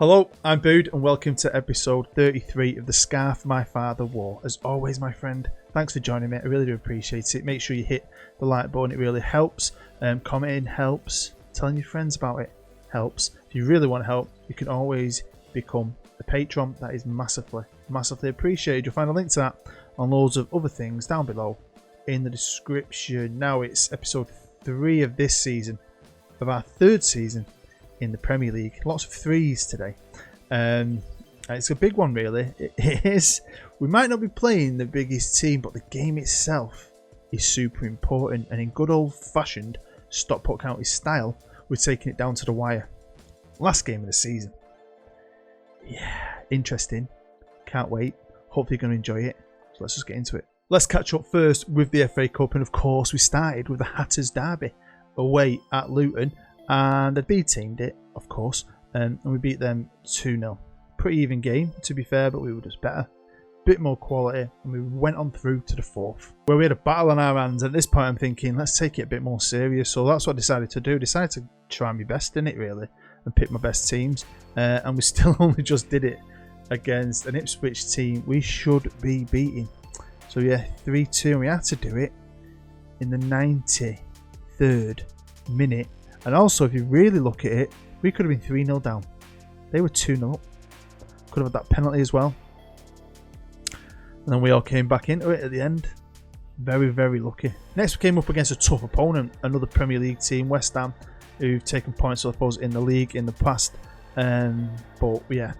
Hello, I'm Bood and welcome to episode 33 of The Scarf My Father Wore. As always, my friend, thanks for joining me. I really do appreciate it. Make sure you hit the like button, it really helps. Commenting helps. Telling your friends about it helps. If you really want help, you can always become a patron. That is massively appreciated. You'll find a link to that on loads of other things down below in the description. Now it's episode 3 of this season, of our third season in the Premier League. Lots of threes today. It's a big one, really. It is. We might not be playing the biggest team, but the game itself is super important. And in good old-fashioned Stockport County style, we're taking it down to the wire. Last game of the season. Yeah, interesting. Can't wait. Hopefully you're going to enjoy it. So let's just get into it. Let's catch up first with the FA Cup. And of course, we started with the Hatters Derby away at Luton. And they B-teamed it, of course, and we beat them 2-0. Pretty even game, to be fair, but we were just better. Bit more quality, and we went on through to the fourth, where we had a battle on our hands. At this point, I'm thinking, let's take it a bit more serious. So that's what I decided to do. Decided to try my best in it, really, and pick my best teams. And we still only just did it against an Ipswich team we should be beating. So yeah, 3-2, and we had to do it in the 93rd minute. And also, if you really look at it, we could have been 3-0 down. They were 2-0 up. Could have had that penalty as well. And then we all came back into it at the end. Very, very lucky. Next, we came up against a tough opponent. Another Premier League team, West Ham, who've taken points, I suppose, in the league in the past. But yeah,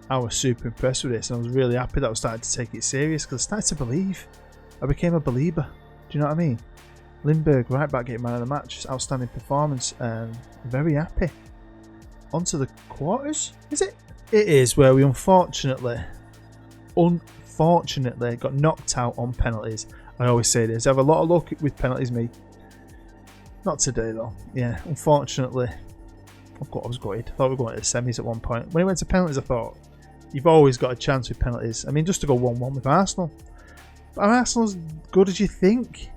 I was super impressed with this. And I was really happy that I started to take it serious because I started to believe. I became a believer. Do you know what I mean? Lindbergh, right back, getting man of the match. Outstanding performance. Very happy. On to the quarters, is it? It is, where we unfortunately got knocked out on penalties. I always say this. I have a lot of luck with penalties, me. Not today, though. Yeah, unfortunately. I was gutted. I thought we were going to the semis at one point. When it went to penalties, I thought, you've always got a chance with penalties. I mean, just to go 1-1 with Arsenal. But are Arsenal as good as you think?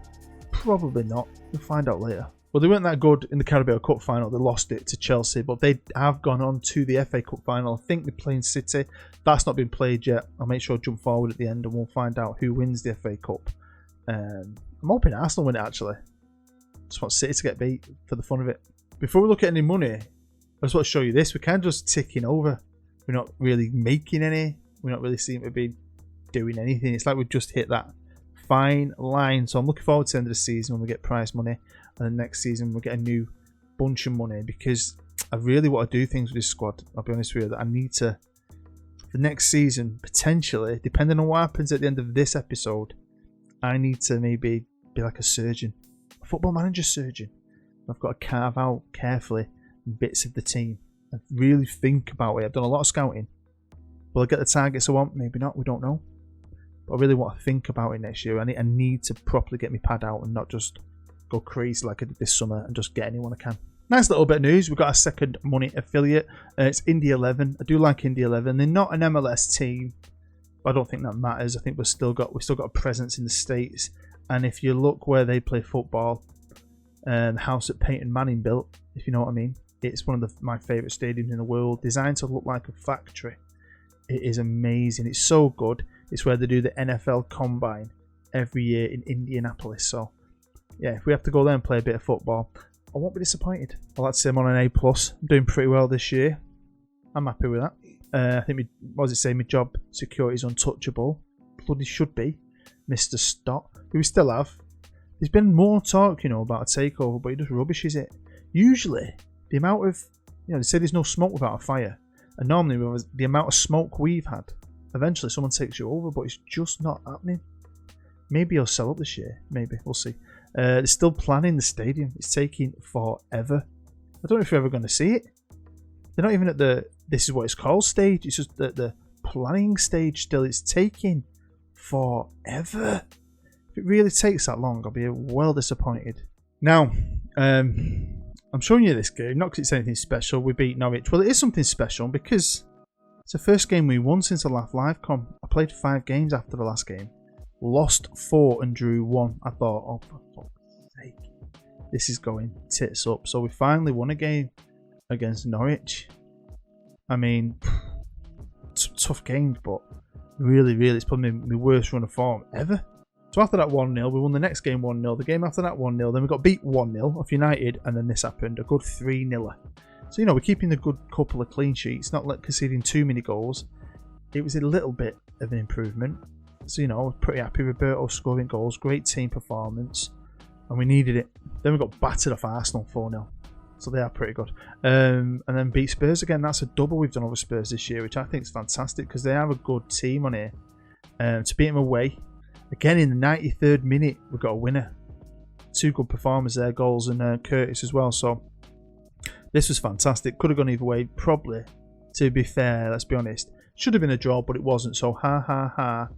Probably not. We'll find out later. Well, they weren't that good in the Carabao Cup final. They lost it to Chelsea, but they have gone on to the FA Cup final. I think they're playing City. That's not been played yet. I'll make sure I jump forward at the end and we'll find out who wins the FA Cup. I'm hoping Arsenal win it, actually. Just want City to get beat for the fun of it. Before we look at any money, I just want to show you this. We're kind of just ticking over. We're not really making any. We're not really seem to be doing anything. It's like we've just hit that fine line. So I'm looking forward to the end of the season when we get prize money, and the next season we'll get a new bunch of money, because I really want to do things with this squad. I'll be honest with you, that I need to, for next season, potentially, depending on what happens at the end of this episode, I need to maybe be like a surgeon, a football manager surgeon. I've got to carve out carefully bits of the team and really think about it. I've done a lot of scouting. Will I get the targets I want? Maybe not, we don't know. I really want to think about it next year. I need to properly get my pad out and not just go crazy like I did this summer and just get anyone I can. Nice little bit of news. We've got our second money affiliate. It's Indy 11. I do like Indy 11. They're not an MLS team, but I don't think that matters. I think we've still got a presence in the States. And if you look where they play football, the house that Peyton Manning built, if you know what I mean, it's one of my favourite stadiums in the world. Designed to look like a factory. It is amazing. It's so good. It's where they do the NFL Combine every year in Indianapolis. So, yeah, if we have to go there and play a bit of football, I won't be disappointed. I like to say I'm on an A+. I'm doing pretty well this year. I'm happy with that. I think, my job security is untouchable. Bloody should be. Mr. Stott, who we still have. There's been more talk, about a takeover, but he just rubbishes it. Usually, the amount of, they say there's no smoke without a fire. And normally, with the amount of smoke we've had, eventually someone takes you over, but it's just not happening. Maybe he'll sell up this year. Maybe. We'll see. They're still planning the stadium. It's taking forever. I don't know if you're ever going to see it. They're not even at the this is what it's called stage. It's just the planning stage still. It's taking forever. If it really takes that long, I'll be well disappointed. Now, I'm showing you this game, not because it's anything special. We beat Norwich. Well, it is something special because it's the first game we won since the last live com. I played 5 games after the last game. Lost 4 and drew 1. I thought, oh, for fuck's sake, this is going tits up. So we finally won a game against Norwich. I mean, tough games, but really, it's probably my worst run of form ever. So after that 1-0, we won the next game 1-0. The game after that 1-0. Then we got beat 1-0 off United, and then this happened. A good 3-0. So, you know, we're keeping the good couple of clean sheets, not like conceding too many goals. It was a little bit of an improvement. So, you know, I was pretty happy. Roberto scoring goals. Great team performance. And we needed it. Then we got battered off Arsenal 4-0. So they are pretty good. And then beat Spurs again. That's a double we've done over Spurs this year, which I think is fantastic because they have a good team on here. To beat them away. Again, in the 93rd minute, we got a winner. 2 good performers there, goals, and Curtis as well. So this was fantastic. Could have gone either way. Probably, to be fair, let's be honest. Should have been a draw, but it wasn't. So ha.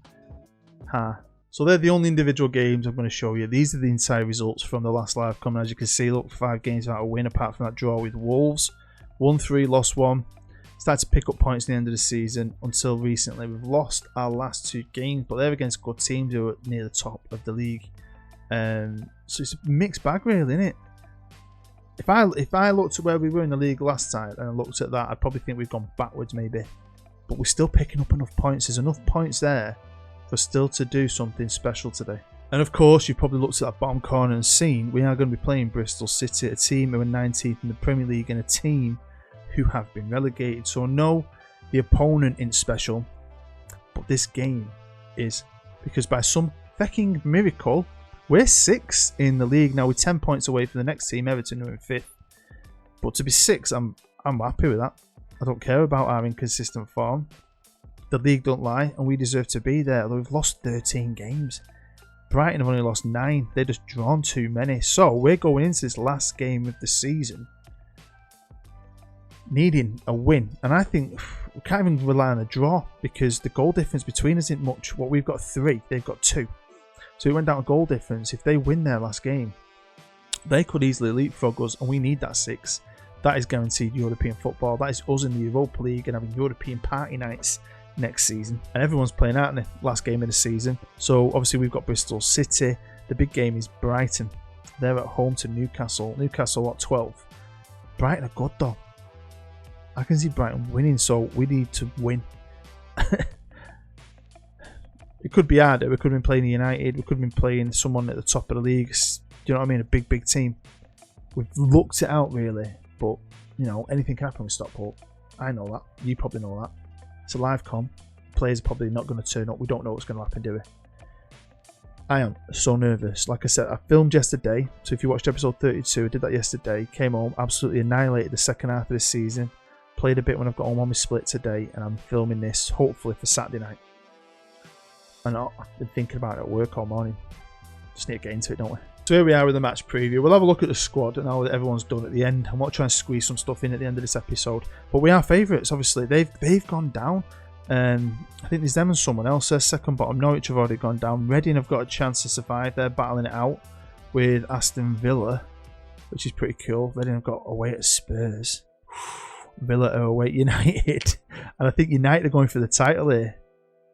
So they're the only individual games I'm going to show you. These are the inside results from the last live comment. As you can see, look, 5 games without a win apart from that draw with Wolves. 1-3, lost 1. Started to pick up points at the end of the season until recently. We've lost our last 2 games, but they're against good teams who are near the top of the league. So it's a mixed bag, really, isn't it? If I looked at where we were in the league last time and I looked at that, I'd probably think we've gone backwards maybe. But we're still picking up enough points. There's enough points there for still to do something special today. And of course, you've probably looked at that bottom corner and seen we are going to be playing Bristol City, a team who are 19th in the Premier League and a team who have been relegated. So no, the opponent isn't special, but this game is, because by some fecking miracle, we're 6th in the league now. We're 10 points away from the next team, Everton, who are in 5th. But to be 6th, I'm happy with that. I don't care about our inconsistent form. The league don't lie, and we deserve to be there. Although we've lost 13 games. Brighton have only lost 9. They're just drawn too many. So we're going into this last game of the season needing a win, and I think we can't even rely on a draw because the goal difference between us isn't much. What we've got 3, they've got 2, so we went down a goal difference. If they win their last game, they could easily leapfrog us, and we need that 6. That is guaranteed European football. That is us in the Europa League and having European party nights next season, and everyone's playing out in the last game of the season. So obviously we've got Bristol City. The big game is Brighton. They're at home to Newcastle. Newcastle at 12. Brighton are good though. I can see Brighton winning, so we need to win. It could be harder. We could have been playing United. We could have been playing someone at the top of the league. Do you know what I mean? A big team. We've looked it out really, but you know, anything can happen with Stockport. I know that. You probably know that. It's a live com. Players are probably not going to turn up. We don't know what's going to happen, do we? I am so nervous. Like I said, I filmed yesterday. So if you watched episode 32, I did that yesterday. Came home, absolutely annihilated the second half of the season. Played a bit when I've got home on my split today, and I'm filming this hopefully for Saturday night. And I've been thinking about it at work all morning. Just need to get into it, don't we? So here we are with the match preview. We'll have a look at the squad and now that everyone's done at the end. I want to try and squeeze some stuff in at the end of this episode. But we are favourites, obviously. They've gone down. I think there's them and someone else. Their second bottom. Norwich have already gone down. Reading have got a chance to survive. They're battling it out with Aston Villa, which is pretty cool. Reading have got away at Spurs. Villa are away at United. And I think United are going for the title here.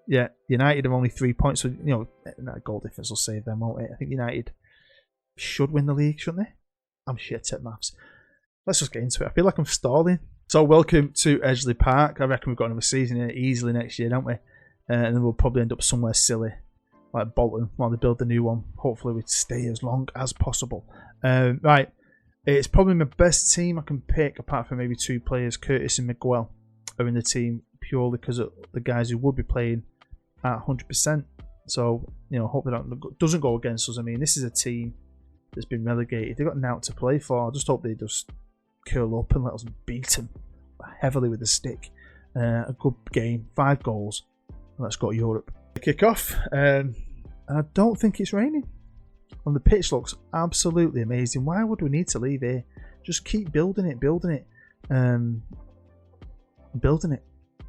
Yeah, United have only 3 points. So, you know, that goal difference will save them, won't it? I think United should win the league, shouldn't they? I'm shit at maths. Let's just get into it. I feel like I'm stalling. So welcome to Edgeley Park. I reckon we've got another season in it easily next year, don't we? And then we'll probably end up somewhere silly, like Bolton, while they build the new one. Hopefully we stay as long as possible. Right, it's probably my best team I can pick, apart from maybe 2 players. Curtis and Miguel are in the team purely because of the guys who would be playing at 100%. So, you know, hope that doesn't go against us. I mean, this is a team that's been relegated. They've got an out to play for. I just hope they just curl up and let us beat them heavily with the stick. A good game, 5 goals. Let's go to Europe. Kick off, and I don't think it's raining. And the pitch looks absolutely amazing. Why would we need to leave here? Just keep building it. Building it.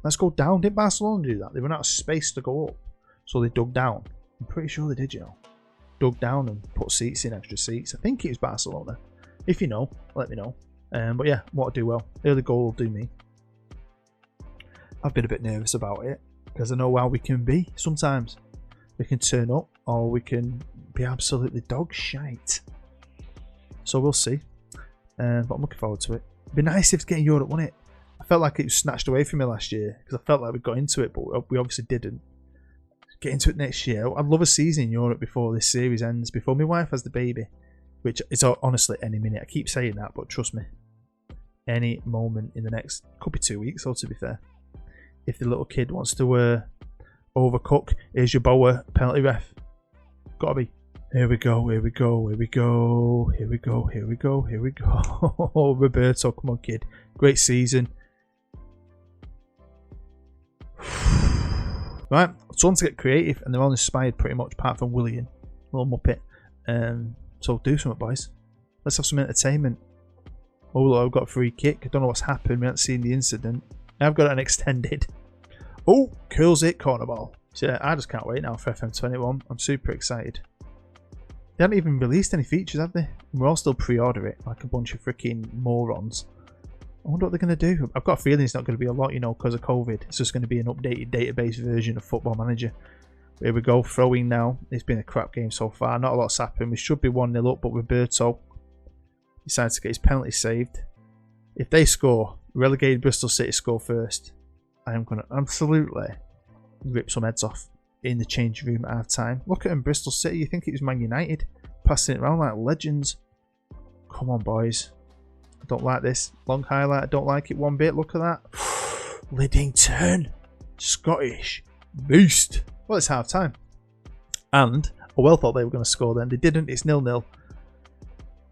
Let's go down. Didn't Barcelona do that? They ran out of space to go up, so they dug down. I'm pretty sure they did, you know. Dug down and put seats in, extra seats. I think it was Barcelona. If you know, let me know. But yeah, what to do well. Early goal will do me. I've been a bit nervous about it because I know how we can be sometimes. We can turn up or we can be absolutely dog shite. So we'll see. But I'm looking forward to it. It'd be nice if it's getting Europe, wouldn't it? felt like it was snatched away from me last year because I felt like we got into it, but we obviously didn't. Get into it next year. I'd love a season in Europe before this series ends, before my wife has the baby, which is honestly any minute. I keep saying that, but trust me, any moment in the next, could be 2 weeks, or to be fair. If the little kid wants to overcook, here's your Boa penalty ref. Gotta be. Here we go, here we go, here we go, here we go, here we go, here we go. Oh, Roberto, come on, kid. Great season. Right, time to get creative, and they're all inspired pretty much, apart from William, little muppet. So do something, boys. Let's have some entertainment. Oh, look, I've got a free kick. I don't know what's happened. We haven't seen the incident. I've got an extended. Oh, curls it, corner ball. So yeah, I just can't wait now for FM21. I'm super excited. They haven't even released any features, have they? We're all still pre-order it like a bunch of freaking morons. I wonder what they're going to do. I've got a feeling it's not going to be a lot, you know, because of COVID. It's just going to be an updated database version of Football Manager. Here we go, throwing now. It's been a crap game so far. Not a lot's happened. We should be 1-0 up, but Roberto decides to get his penalty saved. If they score, relegated Bristol City score first, I am going to absolutely rip some heads off in the change room at half time. Look at them, Bristol City. You think it was Man United passing it around like legends. Come on, boys. I don't like this. Long highlight. I don't like it one bit. Look at that. Liddington. Scottish beast. Well, it's half time. And I well thought they were going to score then. They didn't. It's 0-0.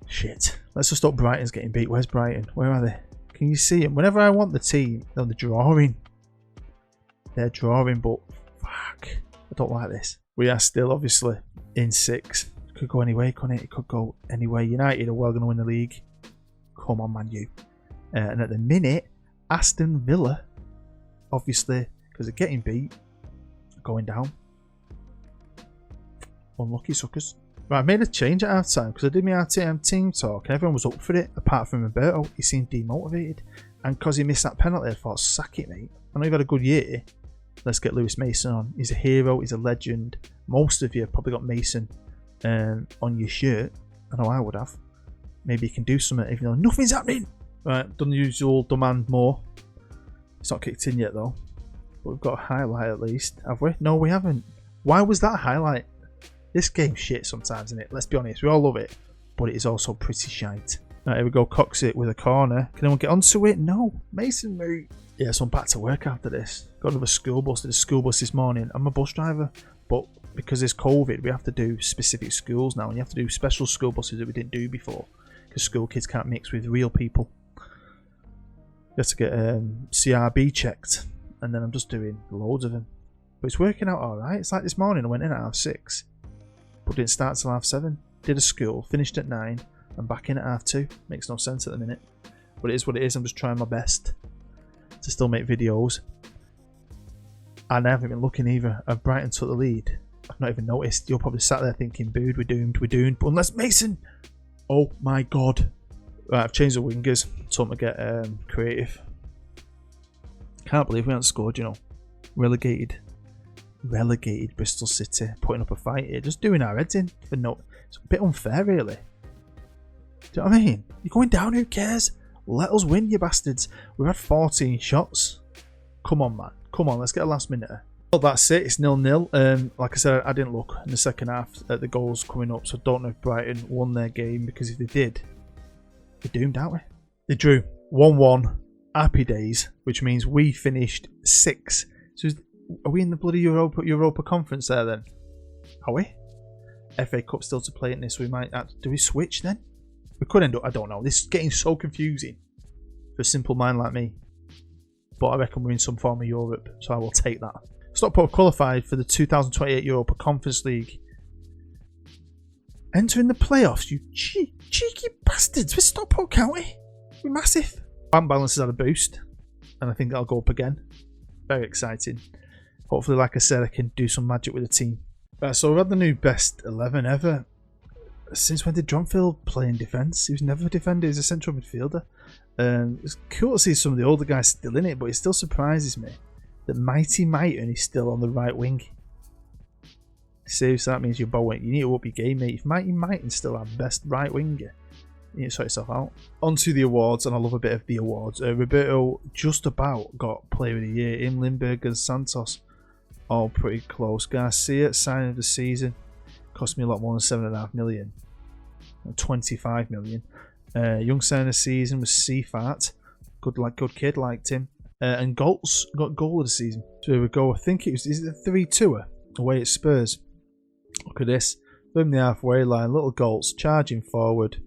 Shit. Let's just stop Brighton's getting beat. Where's Brighton? Where are they? Can you see them? Whenever I want the team, they're drawing. They're drawing, but fuck. I don't like this. We are still obviously in 6. It could go anyway, couldn't it? It could go anyway. United are well going to win the league. Come on, Man U. And at the minute, Aston Villa, obviously, because they're getting beat, going down. Unlucky suckers. Right, I made a change at half time because I did my RTM team talk and everyone was up for it, apart from Roberto. He seemed demotivated. And because he missed that penalty, I thought, sack it, mate. I know you've had a good year. Let's get Lewis Mason on. He's a hero, he's a legend. Most of you have probably got Mason on your shirt. I know I would have. Maybe you can do something even though nothing's happening. Right, done the usual demand more. It's not kicked in yet though. But we've got a highlight at least, have we? No, we haven't. Why was that a highlight? This game's shit sometimes, isn't it? Let's be honest, we all love it. But it is also pretty shite. Right, here we go, Cox it with a corner. Can anyone get onto it? No. Mason, mate. Yeah, so I'm back to work after this. Got another school bus. Did a school bus this morning. I'm a bus driver. But because there's COVID, we have to do specific schools now. And you have to do special school buses that we didn't do before. Because school kids can't mix with real people. You have to get CRB checked. And then I'm just doing loads of them. But it's working out alright. It's like this morning I went in at 6:30. But didn't start till 7:30. Did a school. Finished at 9. I'm back in at 2:30. Makes no sense at the minute. But it is what it is. I'm just trying my best to still make videos. And I haven't been looking either. Brighton took the lead. I've not even noticed. You're probably sat there thinking, booed, we're doomed, we're doomed. But unless Mason... Oh my god. Right, I've changed the wingers. Told them to get creative. Can't believe we haven't scored, you know. Relegated Bristol City. Putting up a fight here. Just doing our heads in. For no... It's a bit unfair, really. Do you know what I mean? You're going down, who cares? Let us win, you bastards. We've had 14 shots. Come on, man. Come on, let's get a last minute. Well, that's it. It's 0-0. Like I said, I didn't look in the second half at the goals coming up, so I don't know if Brighton won their game, because if they did, they're doomed, aren't we? They drew 1-1. Happy days, which means we finished 6th. So are we in the bloody Europa Conference there then? Are we? FA Cup still to play in this. We might have to, do we switch then? We could end up, I don't know. This is getting so confusing for a simple mind like me. But I reckon we're in some form of Europe, so I will take that. Stockport qualified for the 2028 Europa Conference League. Entering the playoffs, you cheeky bastards. We're Stockport County. We're massive. Bank balance has had a boost, and I think that'll go up again. Very exciting. Hopefully, like I said, I can do some magic with the team. Right, so we've had the new best 11 ever. Since when did Dronfield play in defence? He was never a defender, he was a central midfielder. It's cool to see some of the older guys still in it, but it still surprises me that Mighty Mighton is still on the right wing. Seriously, that means you're bowing. You need to up your game, mate. If Mighty Mighton's still our best right winger, You need to sort yourself out. On to the awards, and I love a bit of the awards. Roberto just about got Player of the Year. Him, Lindbergh and Santos all pretty close. Garcia, signing of the season. Cost me a lot more than 7.5 million. 25 million. Young signing of the season was Seafart. Good kid, liked him. And Goltz got goal of the season. So here we go. I think is it a 3-2er away at Spurs. Look at this. From the halfway line, little Goltz charging forward.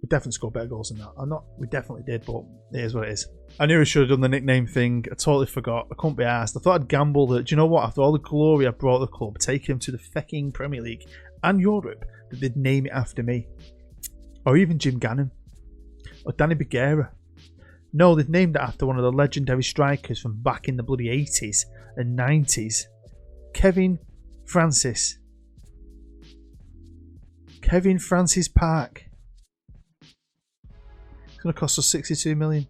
We definitely scored better goals than that. We definitely did, but it is what it is. I knew I should have done the nickname thing. I totally forgot. I couldn't be asked. I thought I'd gamble that, do you know what? After all the glory I brought the club, take him to the fecking Premier League and Europe, that they'd name it after me. Or even Jim Gannon. Or Danny Bagheera. No, they've named it after one of the legendary strikers from back in the bloody 80s and 90s. Kevin Francis. Kevin Francis Park. It's going to cost us 62 million.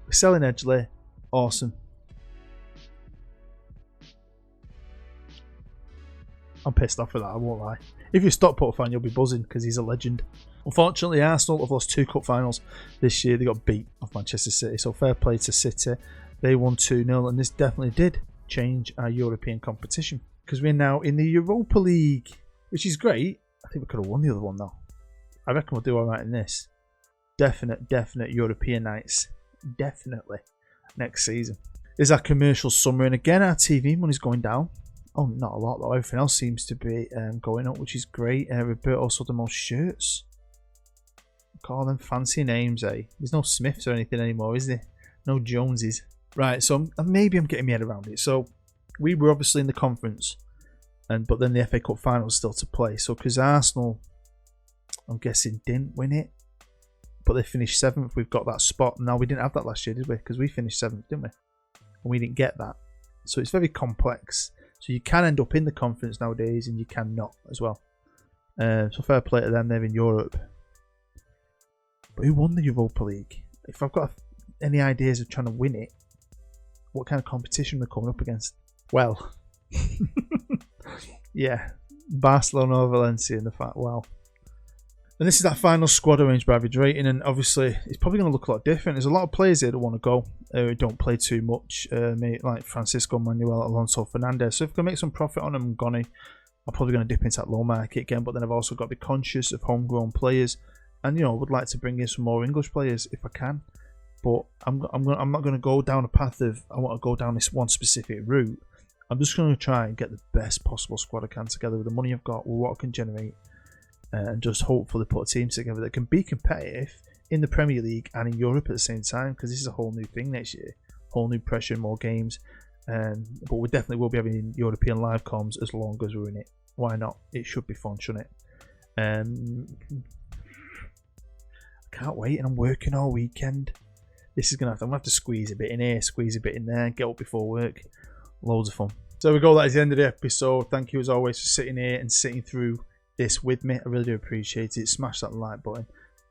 We're selling Edgeley. Awesome. I'm pissed off with that, I won't lie. If you're a Stockport fan, you'll be buzzing because he's a legend. Unfortunately, Arsenal have lost 2 cup finals this year. They got beat off Manchester City, so fair play to City. They won 2-0, and this definitely did change our European competition because we're now in the Europa League, which is great. I think we could have won the other one though. I reckon we'll do alright in this. Definite European nights. Definitely next season. There's our commercial summer, and again our TV money's going down. Oh, not a lot though. Everything else seems to be going up, which is great. Roberto sold the most shirts. Call them fancy names, eh? There's no Smiths or anything anymore, is there? No Joneses. Right, so maybe I'm getting my head around it. So we were obviously in the conference, but then the FA Cup final was still to play. So because Arsenal, I'm guessing, didn't win it, but they finished 7th, we've got that spot. Now we didn't have that last year, did we? Because we finished 7th, didn't we? And we didn't get that. So it's very complex. So you can end up in the conference nowadays, and you can not as well. So fair play to them. They're in Europe. But who won the Europa League? If I've got any ideas of trying to win it, what kind of competition we're coming up against? Well, yeah, Barcelona or Valencia in the fact. Wow. And this is that final squad arranged by average rating, and obviously it's probably going to look a lot different. There's a lot of players here that want to go, who don't play too much, like Francisco Manuel, Alonso Fernandez. So if we're going to make some profit on them, I'm probably going to dip into that low market again, but then I've also got to be conscious of homegrown players. And, you know, I would like to bring in some more English players if I can. But I'm not going to go down a path of, I want to go down this one specific route. I'm just going to try and get the best possible squad I can together with the money I've got, with what I can generate. And just hopefully put a team together that can be competitive in the Premier League and in Europe at the same time. Because this is a whole new thing next year. Whole new pressure, more games. But we definitely will be having European live comms as long as we're in it. Why not? It should be fun, shouldn't it? Can't wait, and I'm working all weekend. This is I'm gonna have to squeeze a bit in here, squeeze a bit in there, get up before work. Loads of fun. So there we go, that is the end of the episode. Thank you as always for sitting here and sitting through this with me. I really do appreciate it. Smash that like button.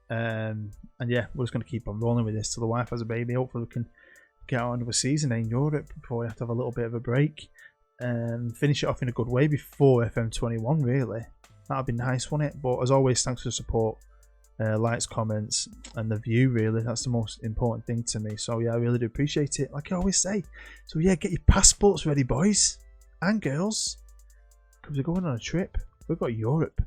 And yeah, we're just gonna keep on rolling with this till the wife has a baby. Hopefully we can get out another season in Europe before we have to have a little bit of a break. And finish it off in a good way before FM21, really. That'd be nice, wouldn't it? But as always, thanks for the support. Likes, comments, and the view, really. That's the most important thing to me. So yeah, I really do appreciate it, like I always say. So yeah, get your passports ready, boys and girls, because we're going on a trip. We've got Europe.